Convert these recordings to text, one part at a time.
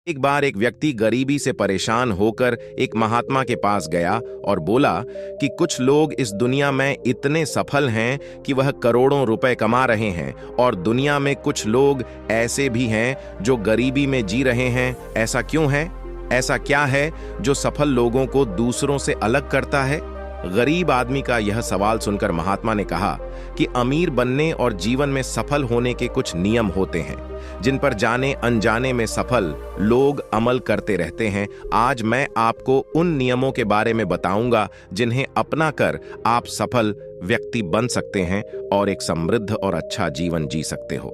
एक बार एक व्यक्ति गरीबी से परेशान होकर एक महात्मा के पास गया और बोला कि कुछ लोग इस दुनिया में इतने सफल हैं कि वह करोड़ों रुपए कमा रहे हैं और दुनिया में कुछ लोग ऐसे भी हैं जो गरीबी में जी रहे हैं। ऐसा क्यों है? ऐसा क्या है जो सफल लोगों को दूसरों से अलग करता है? गरीब आदमी का यह सवाल सुनकर महात्मा ने कहा कि अमीर बनने और जीवन में सफल होने के कुछ नियम होते हैं जिन पर जाने अनजाने में सफल लोग अमल करते रहते हैं। आज मैं आपको उन नियमों के बारे में बताऊंगा जिन्हें अपनाकर आप सफल व्यक्ति बन सकते हैं और एक समृद्ध और अच्छा जीवन जी सकते हो।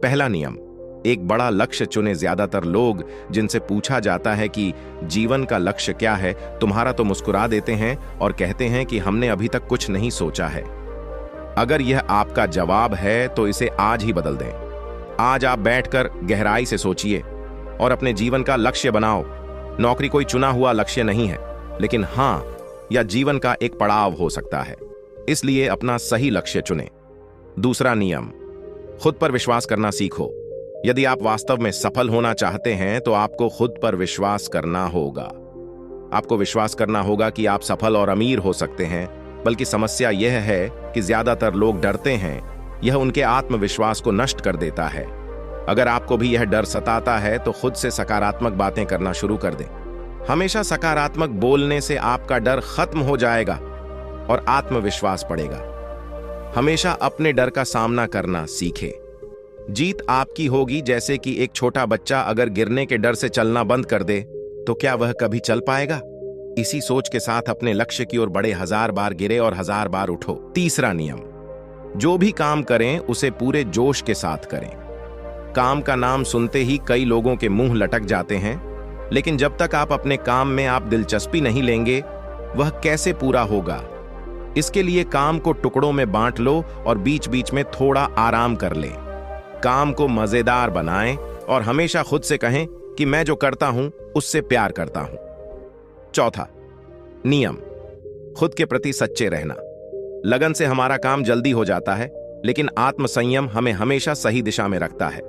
पहला नियम, एक बड़ा लक्ष्य चुने। ज्यादातर लोग जिनसे पूछा जाता है कि जीवन का लक्ष्य क्या है, तुम्हारा तो मुस्कुरा देते हैं और कहते हैं कि हमने अभी तक कुछ नहीं सोचा है। अगर यह आपका जवाब है तो इसे आज ही बदल दें। आज आप बैठकर गहराई से सोचिए और अपने जीवन का लक्ष्य बनाओ। नौकरी कोई चुना हुआ लक्ष्य नहीं है, लेकिन हां, यह जीवन का एक पड़ाव हो सकता है। इसलिए अपना सही लक्ष्य चुनें। दूसरा नियम, खुद पर विश्वास करना सीखो। यदि आप वास्तव में सफल होना चाहते हैं तो आपको खुद पर विश्वास करना होगा। आपको विश्वास करना होगा कि आप सफल और अमीर हो सकते हैं। बल्कि समस्या यह है कि ज्यादातर लोग डरते हैं। यह उनके आत्मविश्वास को नष्ट कर देता है। अगर आपको भी यह डर सताता है तो खुद से सकारात्मक बातें करना शुरू कर दें। हमेशा सकारात्मक बोलने से आपका डर खत्म हो जाएगा और आत्मविश्वास बढ़ेगा। हमेशा अपने डर का सामना करना सीखें। जीत आपकी होगी। जैसे कि एक छोटा बच्चा अगर गिरने के डर से चलना बंद कर दे तो क्या वह कभी चल पाएगा? इसी सोच के साथ अपने लक्ष्य की ओर बढ़े। 1000 बार गिरे और 1000 बार उठो। तीसरा नियम, जो भी काम करें उसे पूरे जोश के साथ करें। काम का नाम सुनते ही कई लोगों के मुंह लटक जाते हैं, लेकिन जब तक आप अपने काम में आप दिलचस्पी नहीं लेंगे वह कैसे पूरा होगा? इसके लिए काम को टुकड़ों में बांट लो और बीच बीच में थोड़ा आराम कर लें। काम को मजेदार बनाएं और हमेशा खुद से कहें कि मैं जो करता हूं उससे प्यार करता हूं। चौथा नियम, खुद के प्रति सच्चे रहना। लगन से हमारा काम जल्दी हो जाता है, लेकिन आत्मसंयम हमें हमेशा सही दिशा में रखता है।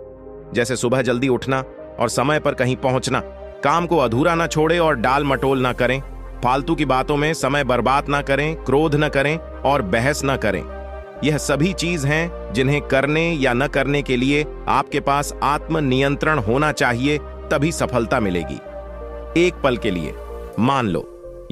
जैसे सुबह जल्दी उठना और समय पर कहीं पहुंचना। काम को अधूरा ना छोड़े और डाल मटोल ना करें। फालतू की बातों में समय बर्बाद ना करें, क्रोध ना करें और बहस ना करें। यह सभी चीज हैं जिन्हें करने या न करने के लिए आपके पास आत्मनियंत्रण होना चाहिए, तभी सफलता मिलेगी। एक पल के लिए मान लो,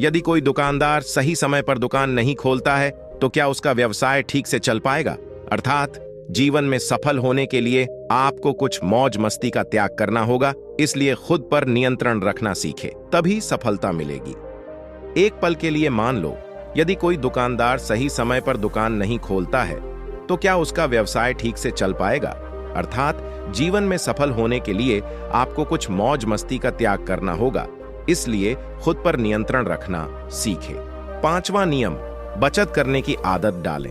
यदि कोई दुकानदार सही समय पर दुकान नहीं खोलता है तो क्या उसका व्यवसाय ठीक से चल पाएगा? अर्थात जीवन में सफल होने के लिए आपको कुछ मौज मस्ती का त्याग करना होगा। इसलिए खुद पर नियंत्रण रखना सीखें, तभी सफलता मिलेगी। एक पल के लिए मान लो, यदि कोई दुकानदार सही समय पर दुकान नहीं खोलता है तो क्या उसका व्यवसाय ठीक से चल पाएगा? अर्थात जीवन में सफल होने के लिए आपको कुछ मौज मस्ती का त्याग करना होगा। इसलिए खुद पर नियंत्रण रखना सीखें। पांचवा नियम, बचत करने की आदत डालें।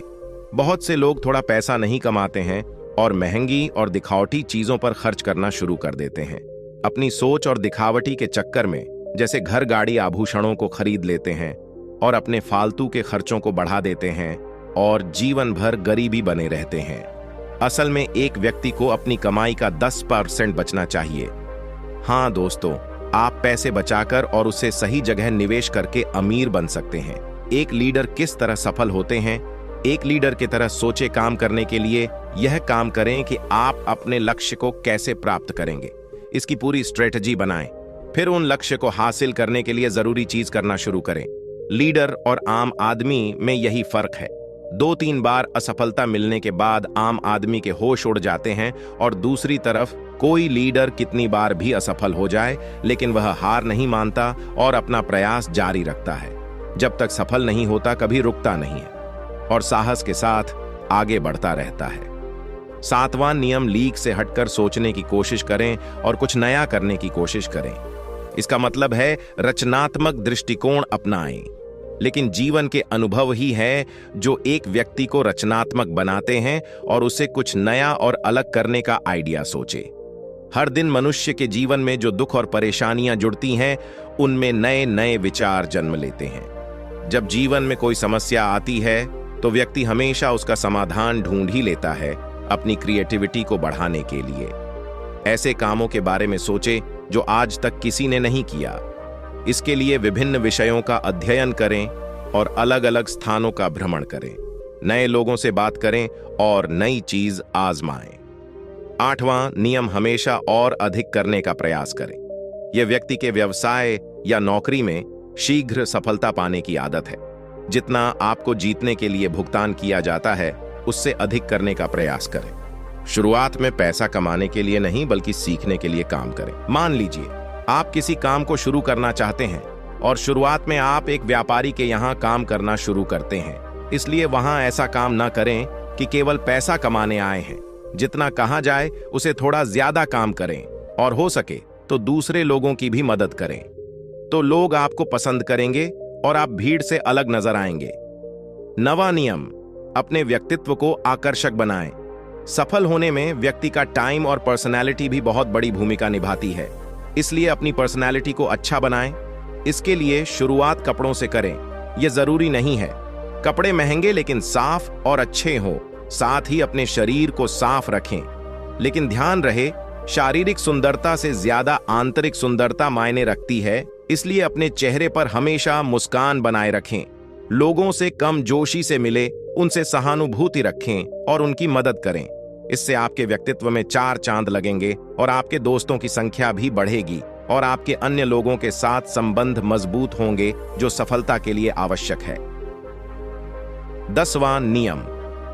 बहुत से लोग थोड़ा पैसा नहीं कमाते हैं और महंगी और दिखावटी चीजों पर खर्च करना शुरू कर देते हैं। अपनी सोच और दिखावटी के चक्कर में जैसे घर, गाड़ी, आभूषणों को खरीद लेते हैं और अपने फालतू के खर्चों को बढ़ा देते हैं और जीवन भर गरीबी बने रहते हैं। असल में एक व्यक्ति को अपनी कमाई का 10% बचना चाहिए। हाँ दोस्तों, आप पैसे बचाकर और उसे सही जगह निवेश करके अमीर बन सकते हैं। एक लीडर किस तरह सफल होते हैं? एक लीडर की तरह सोचे काम करने के लिए यह काम करें कि आप अपने लक्ष्य को कैसे प्राप्त करेंगे, इसकी पूरी स्ट्रेटजी बनाएं। फिर उन लक्ष्य को हासिल करने के लिए जरूरी चीज करना शुरू करें। लीडर और आम आदमी में यही फर्क है। 2-3 बार असफलता मिलने के बाद आम आदमी के होश उड़ जाते हैं और दूसरी तरफ कोई लीडर कितनी बार भी असफल हो जाए लेकिन वह हार नहीं मानता और अपना प्रयास जारी रखता है। जब तक सफल नहीं होता कभी रुकता नहीं है और साहस के साथ आगे बढ़ता रहता है। 7वां नियम, लीक से हटकर सोचने की कोशिश करें और कुछ नया करने की कोशिश करें। इसका मतलब है रचनात्मक दृष्टिकोण अपनाएं। लेकिन जीवन के अनुभव ही है जो एक व्यक्ति को रचनात्मक बनाते हैं और उसे कुछ नया और अलग करने का आइडिया सोचे। हर दिन मनुष्य के जीवन में जो दुख और परेशानियां जुड़ती हैं उनमें नए नए विचार जन्म लेते हैं। जब जीवन में कोई समस्या आती है तो व्यक्ति हमेशा उसका समाधान ढूंढ ही लेता है अपनी क्रिएटिविटी को बढ़ाने के लिए। ऐसे कामों के बारे में सोचे जो आज तक किसी ने नहीं किया। इसके लिए विभिन्न विषयों का अध्ययन करें और अलग अलग स्थानों का भ्रमण करें, नए लोगों से बात करें और नई चीज आजमाएं। 8वां नियम, हमेशा और अधिक करने का प्रयास करें। यह व्यक्ति के व्यवसाय या नौकरी में शीघ्र सफलता पाने की आदत है। जितना आपको जीतने के लिए भुगतान किया जाता है, उससे अधिक करने का प्रयास करें। शुरुआत में पैसा कमाने के लिए नहीं, बल्कि सीखने के लिए काम करें। मान लीजिए आप किसी काम को शुरू करना चाहते हैं और शुरुआत में आप एक व्यापारी के यहाँ काम करना शुरू करते हैं। इसलिए वहां ऐसा काम ना करें कि केवल पैसा कमाने आए हैं। जितना कहा जाए उसे थोड़ा ज्यादा काम करें और हो सके तो दूसरे लोगों की भी मदद करें, तो लोग आपको पसंद करेंगे और आप भीड़ से अलग नजर आएंगे। 9वां नियम, अपने व्यक्तित्व को आकर्षक बनाएं। सफल होने में व्यक्ति का टाइम और पर्सनैलिटी भी बहुत बड़ी भूमिका निभाती है। इसलिए अपनी पर्सनैलिटी को अच्छा बनाएं। इसके लिए शुरुआत कपड़ों से करें। यह जरूरी नहीं है कपड़े महंगे लेकिन साफ और अच्छे हों। साथ ही अपने शरीर को साफ रखें, लेकिन ध्यान रहे शारीरिक सुंदरता से ज्यादा आंतरिक सुंदरता मायने रखती है। इसलिए अपने चेहरे पर हमेशा मुस्कान बनाए रखें। लोगों से कम जोशी से मिले, उनसे सहानुभूति रखें और उनकी मदद करें। इससे आपके व्यक्तित्व में 4 चांद लगेंगे और आपके दोस्तों की संख्या भी बढ़ेगी और आपके अन्य लोगों के साथ संबंध मजबूत होंगे, जो सफलता के लिए आवश्यक है। 10वां नियम,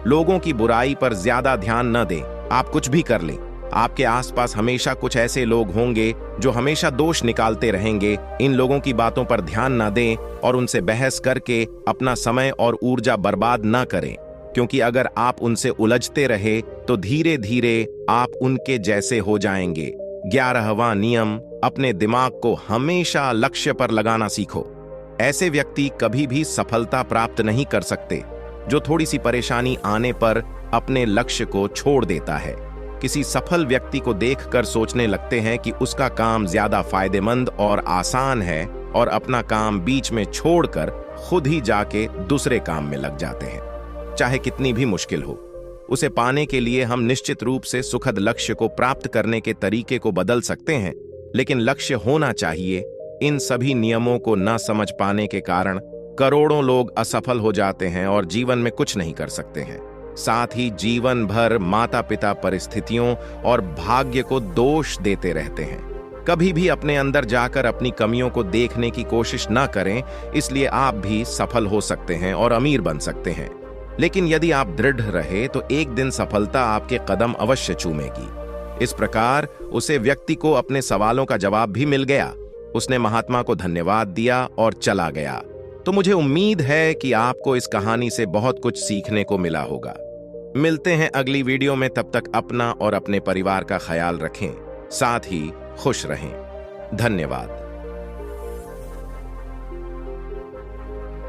लोगों की बुराई पर ज्यादा ध्यान न दें। आप कुछ भी कर लें, आपके आसपास हमेशा कुछ ऐसे लोग होंगे जो हमेशा दोष निकालते रहेंगे। इन लोगों की बातों पर ध्यान न दें और उनसे बहस करके अपना समय और ऊर्जा बर्बाद न करें, क्योंकि अगर आप उनसे उलझते रहे तो धीरे धीरे आप उनके जैसे हो जाएंगे। 11वां नियम, अपने दिमाग को हमेशा लक्ष्य पर लगाना सीखो। ऐसे व्यक्ति कभी भी सफलता प्राप्त नहीं कर सकते जो थोड़ी सी परेशानी आने पर अपने लक्ष्य को छोड़ देता है। किसी सफल व्यक्ति को देखकर सोचने लगते हैं कि उसका काम ज्यादा फायदेमंद और आसान है और अपना काम बीच में छोड़कर खुद ही जाके दूसरे काम में लग जाते हैं। चाहे कितनी भी मुश्किल हो, उसे पाने के लिए हम निश्चित रूप से सुखद लक्ष्य को प्राप्त करने के तरीके को बदल सकते हैं, लेकिन लक्ष्य होना चाहिए। इन सभी नियमों को न समझ पाने के कारण करोड़ों लोग असफल हो जाते हैं और जीवन में कुछ नहीं कर सकते हैं। साथ ही जीवन भर माता पिता परिस्थितियों और भाग्य को दोष देते रहते हैं। कभी भी अपने अंदर जाकर अपनी कमियों को देखने की कोशिश न करें, इसलिए आप भी सफल हो सकते हैं और अमीर बन सकते हैं। लेकिन यदि आप दृढ़ रहे तो एक दिन सफलता आपके कदम अवश्य चूमेगी। इस प्रकार उसे व्यक्ति को अपने सवालों का जवाब भी मिल गया। उसने महात्मा को धन्यवाद दिया और चला गया। तो मुझे उम्मीद है कि आपको इस कहानी से बहुत कुछ सीखने को मिला होगा। मिलते हैं अगली वीडियो में, तब तक अपना और अपने परिवार का ख्याल रखें, साथ ही खुश रहें। धन्यवाद।